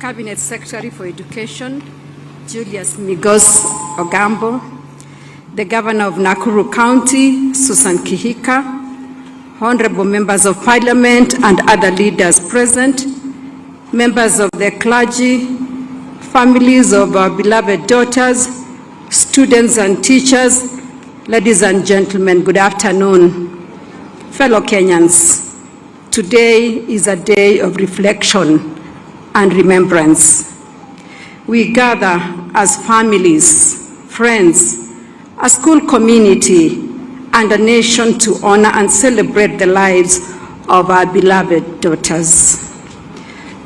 Cabinet Secretary for Education, Julius Migos Ogambo, the Governor of Nakuru County, Susan Kihika, honorable members of Parliament and other leaders present, members of the clergy, families of our beloved daughters, students and teachers, ladies and gentlemen, good afternoon. Fellow Kenyans, today is a day of reflection and remembrance. We gather as families, friends, a school community, and a nation to honor and celebrate the lives of our beloved daughters.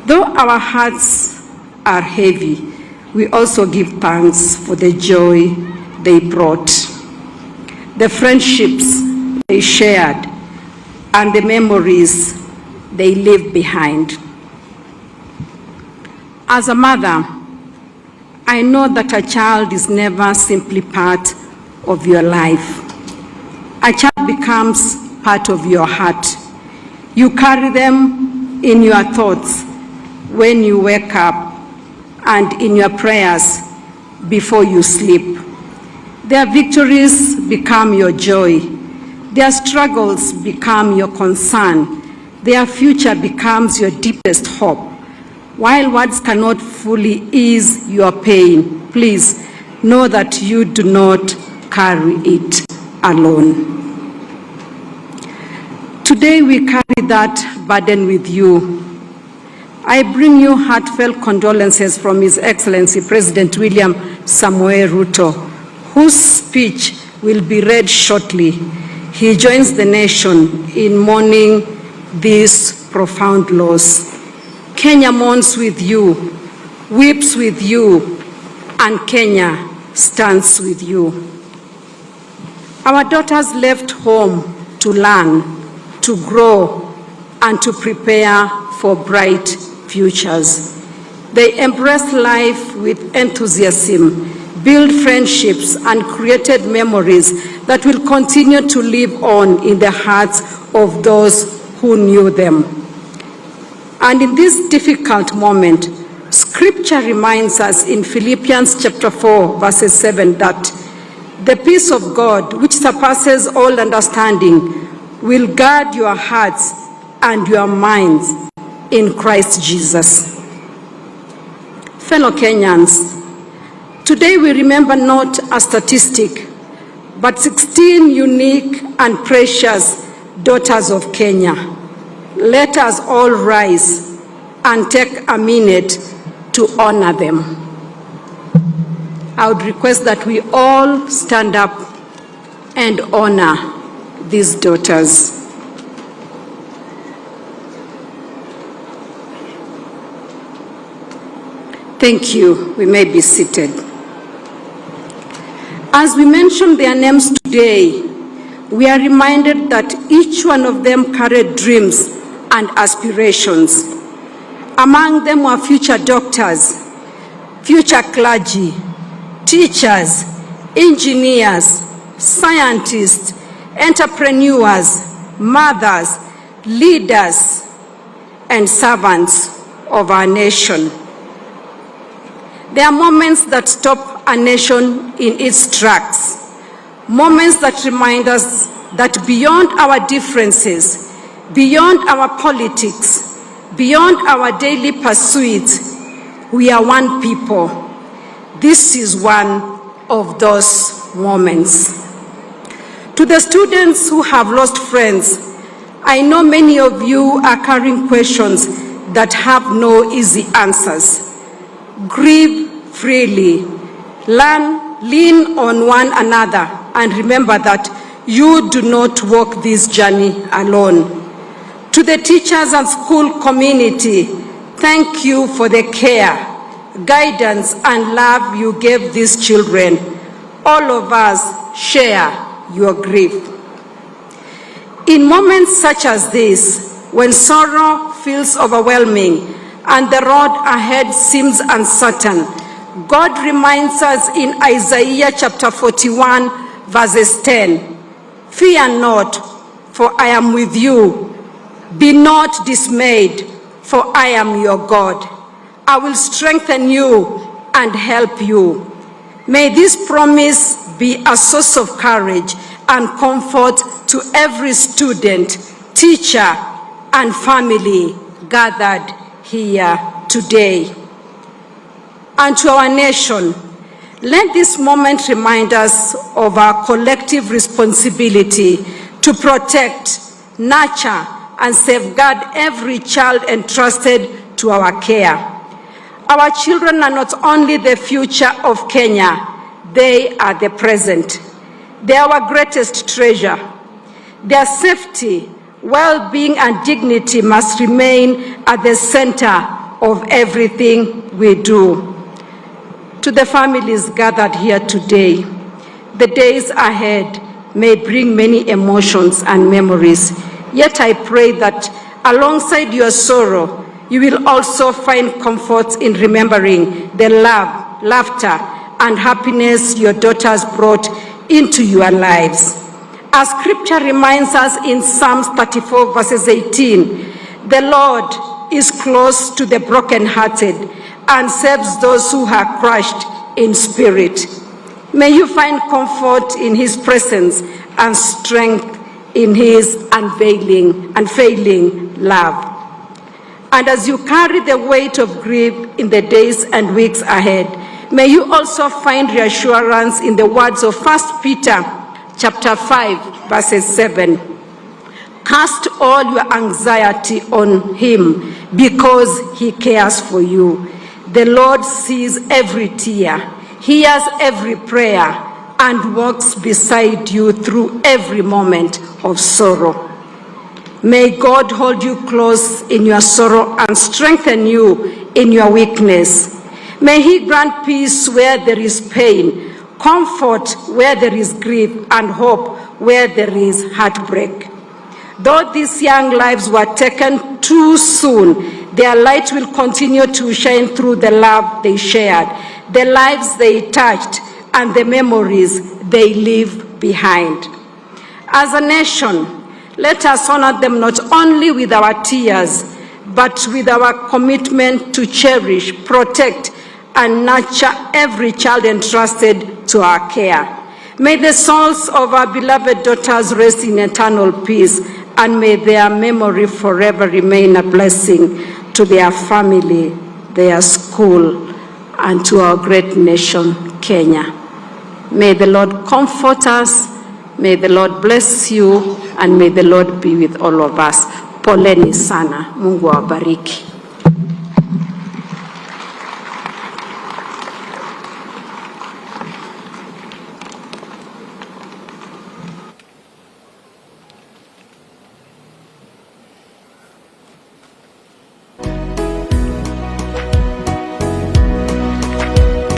Though our hearts are heavy, we also give thanks for the joy they brought, the friendships they shared, and the memories they leave behind. As a mother, I know that a child is never simply part of your life. A child becomes part of your heart. You carry them in your thoughts when you wake up and in your prayers before you sleep. Their victories become your joy. Their struggles become your concern. Their future becomes your deepest hope. While words cannot fully ease your pain, please know that you do not carry it alone. Today we carry that burden with you. I bring you heartfelt condolences from His Excellency President William Samoei Ruto, whose speech will be read shortly. He joins the nation in mourning this profound loss. Kenya mourns with you, weeps with you, and Kenya stands with you. Our daughters left home to learn, to grow, and to prepare for bright futures. They embraced life with enthusiasm, built friendships, and created memories that will continue to live on in the hearts of those who knew them. And in this difficult moment, Scripture reminds us in Philippians chapter 4, verses 7, that the peace of God, which surpasses all understanding, will guard your hearts and your minds in Christ Jesus. Fellow Kenyans, today we remember not a statistic, but 16 unique and precious daughters of Kenya. Let us all rise and take a minute to honor them. I would request that we all stand up and honor these daughters. Thank you. We may be seated. As we mention their names today, we are reminded that each one of them carried dreams and aspirations. Among them were future doctors, future clergy, teachers, engineers, scientists, entrepreneurs, mothers, leaders, and servants of our nation. There are moments that stop a nation in its tracks, moments that remind us that beyond our differences, beyond our politics, beyond our daily pursuits, we are one people. This is one of those moments. To the students who have lost friends, I know many of you are carrying questions that have no easy answers. Grieve freely, lean on one another, and remember that you do not walk this journey alone. To the teachers and school community, thank you for the care, guidance, and love you gave these children. All of us share your grief. In moments such as this, when sorrow feels overwhelming and the road ahead seems uncertain, God reminds us in Isaiah chapter 41, verses 10, "Fear not, for I am with you. Be not dismayed, for I am your God. I will strengthen you and help you. May this promise be a source of courage and comfort to every student, teacher, and family gathered here today. And to our nation, let this moment remind us of our collective responsibility to protect, nurture, and safeguard every child entrusted to our care. Our children are not only the future of Kenya, they are the present. They are our greatest treasure. Their safety, well-being, and dignity must remain at the center of everything we do. To the families gathered here today, the days ahead may bring many emotions and memories. Yet I pray that alongside your sorrow, you will also find comfort in remembering the love, laughter, and happiness your daughters brought into your lives. As scripture reminds us in Psalms 34 verses 18, the Lord is close to the brokenhearted and saves those who are crushed in spirit. May you find comfort in his presence and strength in his unfailing love. And as you carry the weight of grief in the days and weeks ahead, may you also find reassurance in the words of 1 Peter chapter 5, verses 7. Cast all your anxiety on him because he cares for you. The Lord sees every tear, hears every prayer, and walks beside you through every moment of sorrow. May God hold you close in your sorrow and strengthen you in your weakness. May he grant peace where there is pain, comfort where there is grief, and hope where there is heartbreak. Though these young lives were taken too soon, their light will continue to shine through the love they shared, the lives they touched, and the memories they leave behind. As a nation, let us honor them not only with our tears, but with our commitment to cherish, protect, and nurture every child entrusted to our care. May the souls of our beloved daughters rest in eternal peace, and may their memory forever remain a blessing to their family, their school, and to our great nation, Kenya. May the Lord comfort us, may the Lord bless you, and may the Lord be with all of us. Poleni sana. Mungu awabariki.